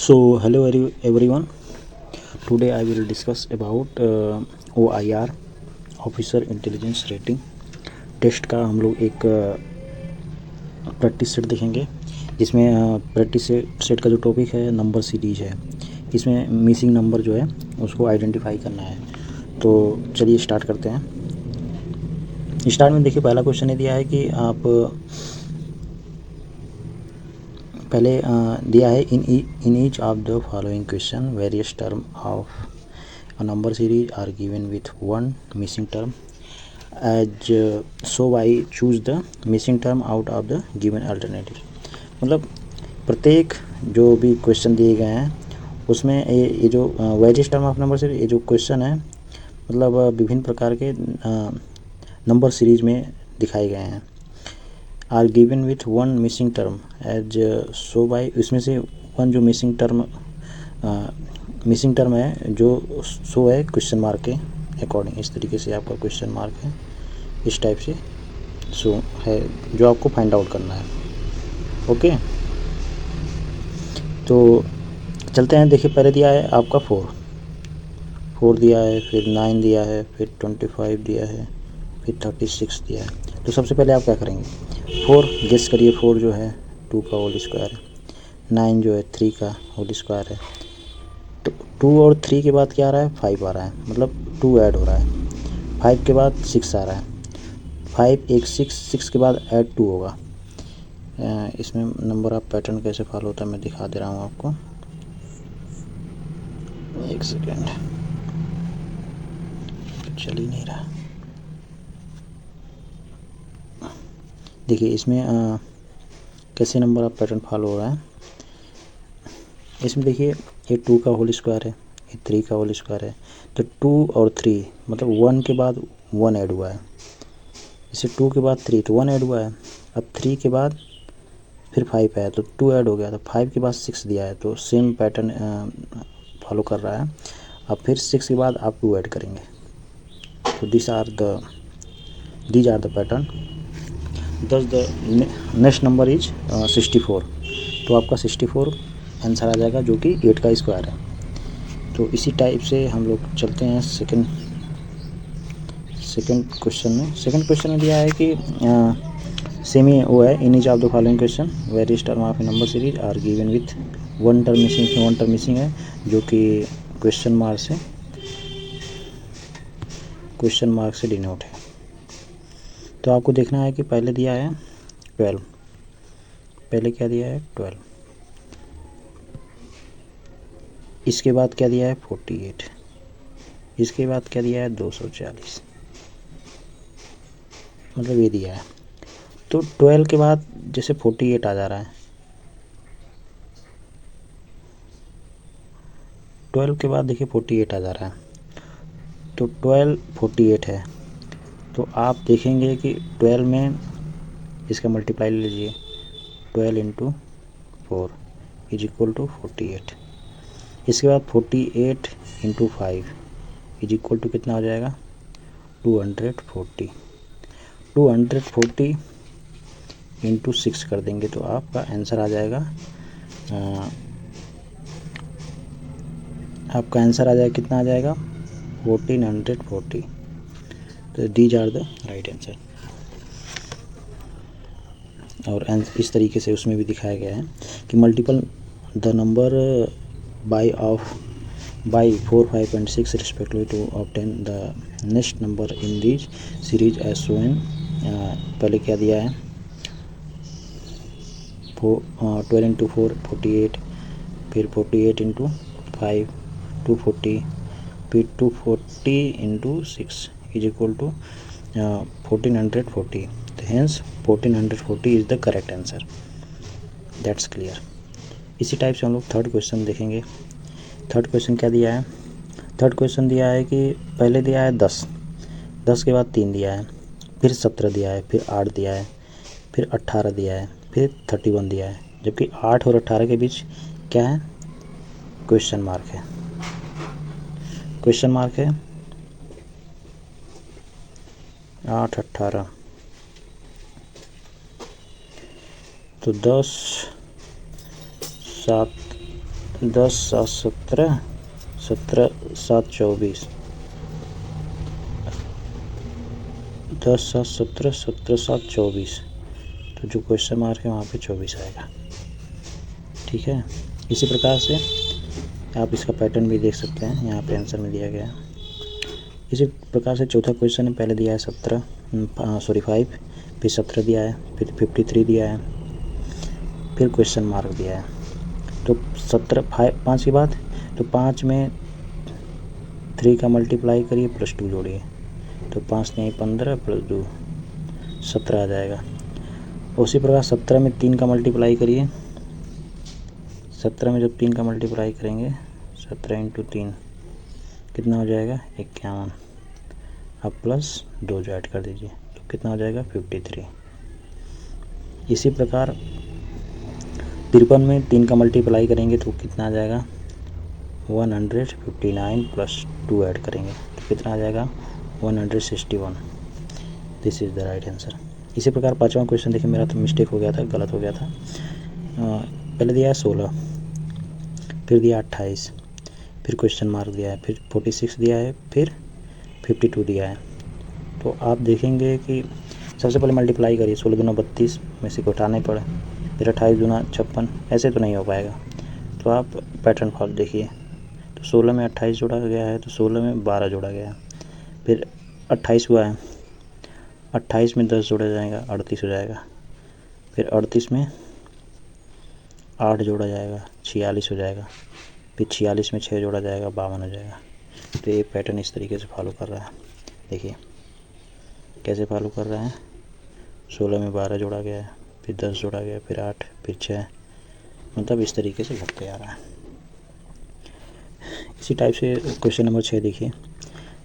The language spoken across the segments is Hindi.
So hello everyone. Today I will discuss about OIR officer intelligence rating test का हम लोग एक प्रैक्टिस सेट देखेंगे, जिसमें प्रैक्टिस सेट का जो टॉपिक है नंबर सीरीज है। इसमें मिसिंग नंबर जो है उसको आइडेंटिफाई करना है। तो चलिए स्टार्ट करते हैं। स्टार्ट में देखिए, पहला क्वेश्चन ये दिया है कि आप पहले दिया है in each of the following question various term of a number series are given with one missing term as so I choose the missing term out of the given alternative. मतलब प्रत्येक जो भी क्वेश्चन दिए गए हैं उसमें ये जो various term of number series, ये जो क्वेश्चन है मतलब विभिन्न प्रकार के नंबर सीरीज में दिखाए गए हैं। Are given with one missing term as so by, इसमें से वन जो मिसिंग टर्म है जो सो है क्वेश्चन मार्क के अकॉर्डिंग। इस तरीके से आपका क्वेश्चन मार्क है, इस टाइप से सो है जो आपको फाइंड आउट करना है। ओके, तो चलते हैं। देखिए, पहले दिया है आपका 4 दिया है, फिर 9 दिया है, फिर 25 दिया है, फिर 36 दिया है। तो सबसे पहले आप क्या करेंगे, 4 गेस करिए। 4 जो है 2 का होल स्क्वायर है, 9 जो है 3 का होल स्क्वायर है। तो 2 और 3 के बाद क्या आ रहा है, 5 आ रहा है, मतलब 2 ऐड हो रहा है। 5 के बाद 6 आ रहा है, 5 एक 6 के बाद ऐड 2 होगा। इसमें नंबर ऑफ पैटर्न कैसे फॉलो होता है मैं दिखा दे रहा हूँ आपको, एक सेकेंड, चल ही नहीं रहा। देखिए इसमें कैसे नंबर ऑफ पैटर्न फॉलो हो रहा है। इसमें देखिए, ये 2 का होल स्क्वायर है, ये 3 का होल स्क्वायर है। तो 2 और 3 मतलब 1 के बाद 1 ऐड हुआ है। इसे 2 के बाद 3 तो 1 ऐड हुआ है। अब 3 के बाद फिर 5 आया तो 2 ऐड हो गया। तो 5 के बाद 6 दिया है, तो सेम पैटर्न फॉलो कर रहा है। अब फिर 6 के बाद आप 2 ऐड करेंगे। तो दीज आर द पैटर्न। दस द नेक्स्ट नंबर इज 64। तो आपका 64 आंसर आ जाएगा, जो कि 8 का स्क्वायर है। तो इसी टाइप से हम लोग चलते हैं सेकंड क्वेश्चन में। सेकंड क्वेश्चन में दिया है कि सेम ही वो है, in each of the following question various term of a number series are given with one term missing. इसमें वन टर्म मिसिंग है, जो कि क्वेश्चन मार्क से डिनोट है। तो आपको देखना है कि पहले दिया है 12, पहले क्या दिया है 12, इसके बाद क्या दिया है 48, इसके बाद क्या दिया है 240, मतलब ये दिया है। तो 12 के बाद जैसे 48 आ जा रहा है, 12 के बाद देखिए 48 आ जा रहा है। तो 12 48 है, तो आप देखेंगे कि 12 में इसका मल्टीप्लाई ले लीजिए, 12 इंटू 4 इज इक्वल टू 48। इसके बाद 48 इंटू 5 इज इक्वल टू कितना हो जाएगा 240। 240 इंटू 6 कर देंगे तो आपका आंसर आ जाएगा, कितना आ जाएगा 1440। तो these are the right answer. और इस तरीके से उसमें भी दिखाया गया है कि multiple the number by 4, 5 and 6 respectively to obtain the next number in this series as shown। पहले क्या दिया है 12 इंटू 4 48, फिर 48 इंटू 5 240, फिर 240 into 6 is equal to 1440। Hence 1440 is the correct answer. That's clear. इसी टाइप से हम लोग थर्ड क्वेश्चन देखेंगे। थर्ड क्वेश्चन क्या दिया है, थर्ड क्वेश्चन दिया है कि पहले दिया है 10, 10 के बाद 3 दिया है, फिर 17 दिया है, फिर 8 दिया है, फिर 18 दिया है, फिर 31 दिया है। जबकि 8 और 18 के बीच क्या है, क्वेश्चन मार्क है, क्वेश्चन मार्क है 8 18। तो 10 7 10 7 17, 17 7 24, 10 7 17, 17 7 24, तो जो क्वेश्चन मार्क है वहाँ पे 24 आएगा। ठीक है, इसी प्रकार से आप इसका पैटर्न भी देख सकते हैं, यहाँ पे आंसर में दिया गया है। इसी प्रकार से चौथा क्वेश्चन है, पहले दिया है 5, फिर 17 दिया है, फिर 53 दिया है, फिर क्वेश्चन मार्क दिया है। तो 5 के बाद, तो 5 में 3 का मल्टीप्लाई करिए प्लस 2 जोड़िए, तो 5 नहीं 15 प्लस 2 17 आ जाएगा। उसी प्रकार 17 में 3 का मल्टीप्लाई करिए, 17 में जब 3 का मल्टीप्लाई करेंगे, 17 इंटू 3 कितना हो जाएगा 51, अब प्लस 2 जो ऐड कर दीजिए, तो कितना हो जाएगा 53। इसी प्रकार 53 में 3 का मल्टीप्लाई करेंगे तो कितना आ जाएगा 159 प्लस 2 ऐड करेंगे तो कितना आ जाएगा 161। This is the right answer. इसी प्रकार पाँचवा क्वेश्चन देखिए, मेरा तो मिस्टेक हो गया था, गलत हो गया था। पहले दिया है 16, फिर दिया 28, फिर क्वेश्चन मार्क दिया है, फिर 46 दिया है, फिर 52 दिया है। तो आप देखेंगे कि सबसे पहले मल्टीप्लाई करिए, 16 दूना 32 में से घटाने पड़े, फिर 28 दूना 56, ऐसे तो नहीं हो पाएगा। तो आप पैटर्न फॉलो देखिए, तो 16 में 28 जोड़ा गया है, तो 16 में 12 जोड़ा गया है, फिर 28 हुआ है, 28 में 10 जोड़ा जाएगा 38 हो जाएगा, फिर 38 में 8 जोड़ा जाएगा 46 हो जाएगा, फिर 46 में 6 जोड़ा जाएगा 52 हो जाएगा। तो ये पैटर्न इस तरीके से फॉलो कर रहा है। देखिए कैसे फॉलो कर रहा है, 16 में 12 जोड़ा गया है, फिर 10 जोड़ा गया, फिर 8, फिर 6, मतलब इस तरीके से घटते आ रहा है। इसी टाइप से क्वेश्चन नंबर 6 देखिए,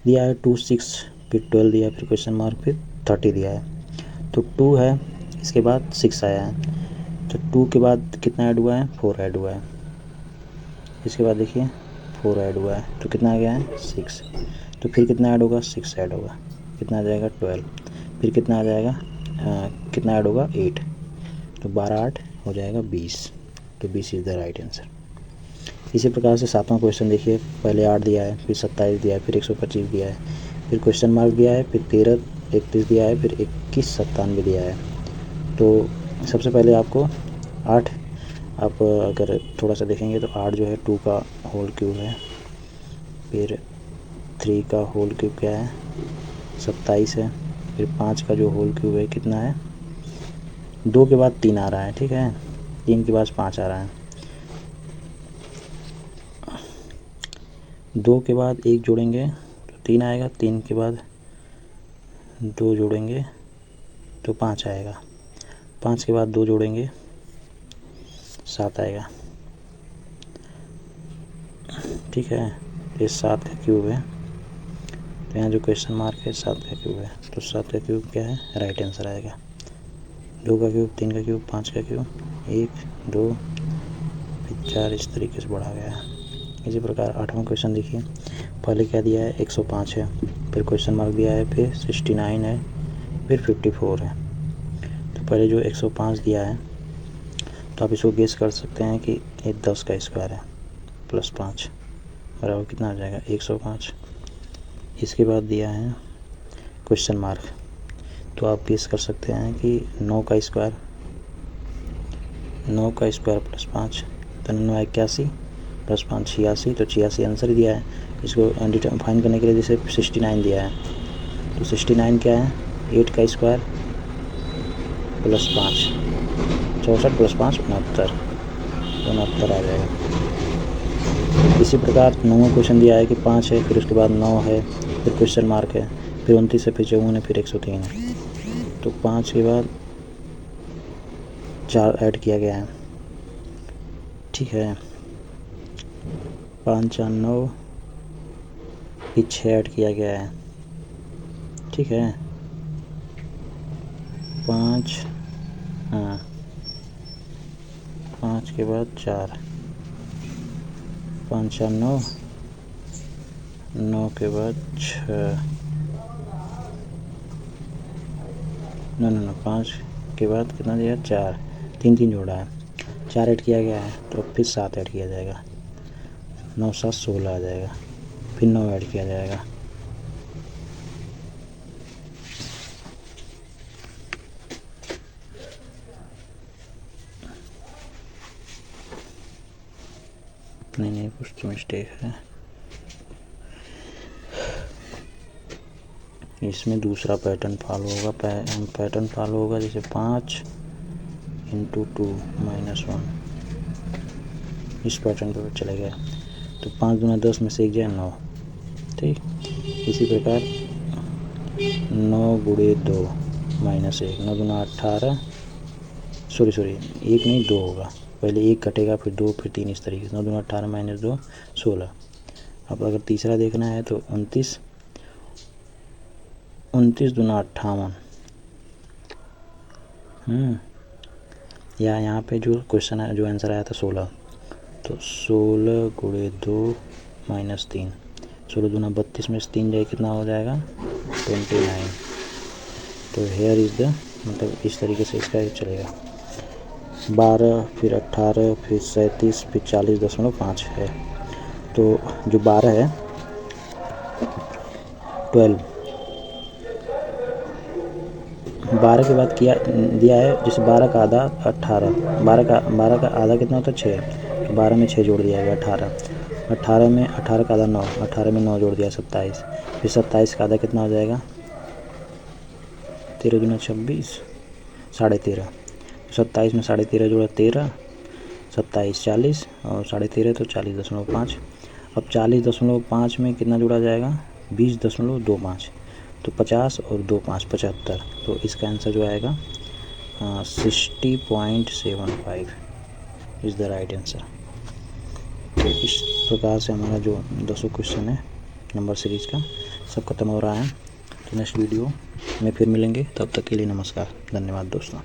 दिया है 2 6, फिर 12 दिया है, फिर क्वेश्चन मार्क, फिर 30 दिया है। तो 2 है, इसके बाद 6 आया है, तो 2 के बाद कितना ऐड हुआ है 4 ऐड हुआ है, इसके बाद देखिए 4 ऐड हुआ है, तो कितना आ गया है 6, तो फिर कितना ऐड होगा 6 ऐड होगा, कितना आ जाएगा 12, फिर कितना आ जाएगा कितना ऐड होगा 8, तो 12 8 हो जाएगा 20, तो 20 इज़ द राइट आंसर। इसी प्रकार से सातवां क्वेश्चन देखिए, पहले 8 दिया है, फिर 27 दिया है, फिर 125 दिया है, फिर क्वेश्चन मार्क दिया है, फिर 13 31 दिया है, फिर 21 97 दिया है। तो सबसे पहले आपको 8, आप अगर थोड़ा सा देखेंगे तो 8 जो है 2 का होल क्यूब है, फिर 3 का होल क्यूब क्या है 27 है, फिर 5 का जो होल क्यूब है कितना है, 2 के बाद 3 आ रहा है, ठीक है, 3 के बाद 5 आ रहा है, 2 के बाद 1 जोड़ेंगे तो 3 आएगा, 3 के बाद 2 जोड़ेंगे तो 5 आएगा, 5 के बाद 2 जोड़ेंगे 7 आएगा, ठीक है, ये 7 का क्यूब है, तो यहाँ जो क्वेश्चन मार्क है 7 का क्यूब है, तो 7 का क्यूब क्या है राइट आंसर आएगा। 2 का क्यूब, 3 का क्यूब, 5 का क्यूब, 1 2 फिर 4, इस तरीके से बढ़ा गया है। इसी प्रकार 8वां क्वेश्चन देखिए, पहले क्या दिया है 105 है, फिर क्वेश्चन मार्क दिया है, फिर 69 है, फिर 54 है। तो पहले जो 105 दिया है, तो आप इसको गेस कर सकते हैं कि ये 10 का स्क्वायर है प्लस 5 बराबर कितना आ जाएगा 105। इसके बाद दिया है क्वेश्चन मार्क, तो आप गेस कर सकते हैं कि 9 का स्क्वायर प्लस 5, तो 9 81 प्लस 5 86, तो 86 आंसर दिया है। इसको फाइंड करने के लिए जैसे 69 दिया है, तो 69 क्या है 8 का स्क्वायर प्लस 5, 64 प्लस 5 69 आ जाएगा। इसी प्रकार 9वां क्वेश्चन दिया है कि 5 है, फिर उसके बाद 9 है, फिर क्वेश्चन मार्क है, फिर 29 है, फिर 54 है, फिर 103 है। तो 5 के बाद 4 ऐड किया गया है, ठीक है, 5 4 9, फिर 6 ऐड किया गया है, ठीक है, 5 हाँ 5 के बाद 4, 5 4 9, 9 के बाद 6, ना 5 के बाद कितना दिया 4, 3 3 जोड़ा है, 4 ऐड किया गया है, तो फिर 7 ऐड किया जाएगा, 9 7 16 आ जाएगा, फिर 9 ऐड किया जाएगा। नहीं कुछ तो मिस्टेक है इसमें। दूसरा पैटर्न फॉलो होगा, पैटर्न फॉलो होगा जैसे 5 × 2 -1, इस पैटर्न पर चले गए तो 5 दूना 10 में से 1 जाए 9, ठीक। इसी प्रकार 9 × 2 -1, 9 दूना 18, सॉरी 1 नहीं 2 होगा, पहले 1 कटेगा फिर 2 फिर 3, इस तरीके से 9 दूना 18 - 2 16। अब अगर तीसरा देखना है तो 29 दूना 58, या यहाँ पे जो क्वेश्चन है, जो आंसर आया था 16, तो 16 × 2 -3, 16 दूना 32 में से 3 जाए कितना हो जाएगा 29। तो हेयर इज़ द, मतलब इस तरीके से इसका चलेगा। 12 फिर 18 फिर 37 फिर 40.5 है। तो जो 12 है 12 के बाद किया दिया है, जैसे 12 का आधा 18, 12 का आधा कितना होता है 6, तो 12 में 6 जोड़ दिया गया 18 में 18 का आधा 9, 18 में 9 जोड़ दिया 27, फिर 27 का आधा कितना हो जाएगा 13 दूना 26, 13.5, 27 में 13.5 जोड़ा 13, 27 40 और 13.5 तो 40.5। अब 40.5 में कितना जोड़ा जाएगा 20.25, तो 50 और 2 5 75, तो इसका आंसर जो आएगा 60.75 इज़ द राइट आंसर। तो इस प्रकार से हमारा जो 200 क्वेश्चन है नंबर सीरीज़ का सब खत्म हो रहा है। तो नेक्स्ट वीडियो में फिर मिलेंगे, तब तक के लिए नमस्कार, धन्यवाद दोस्तों।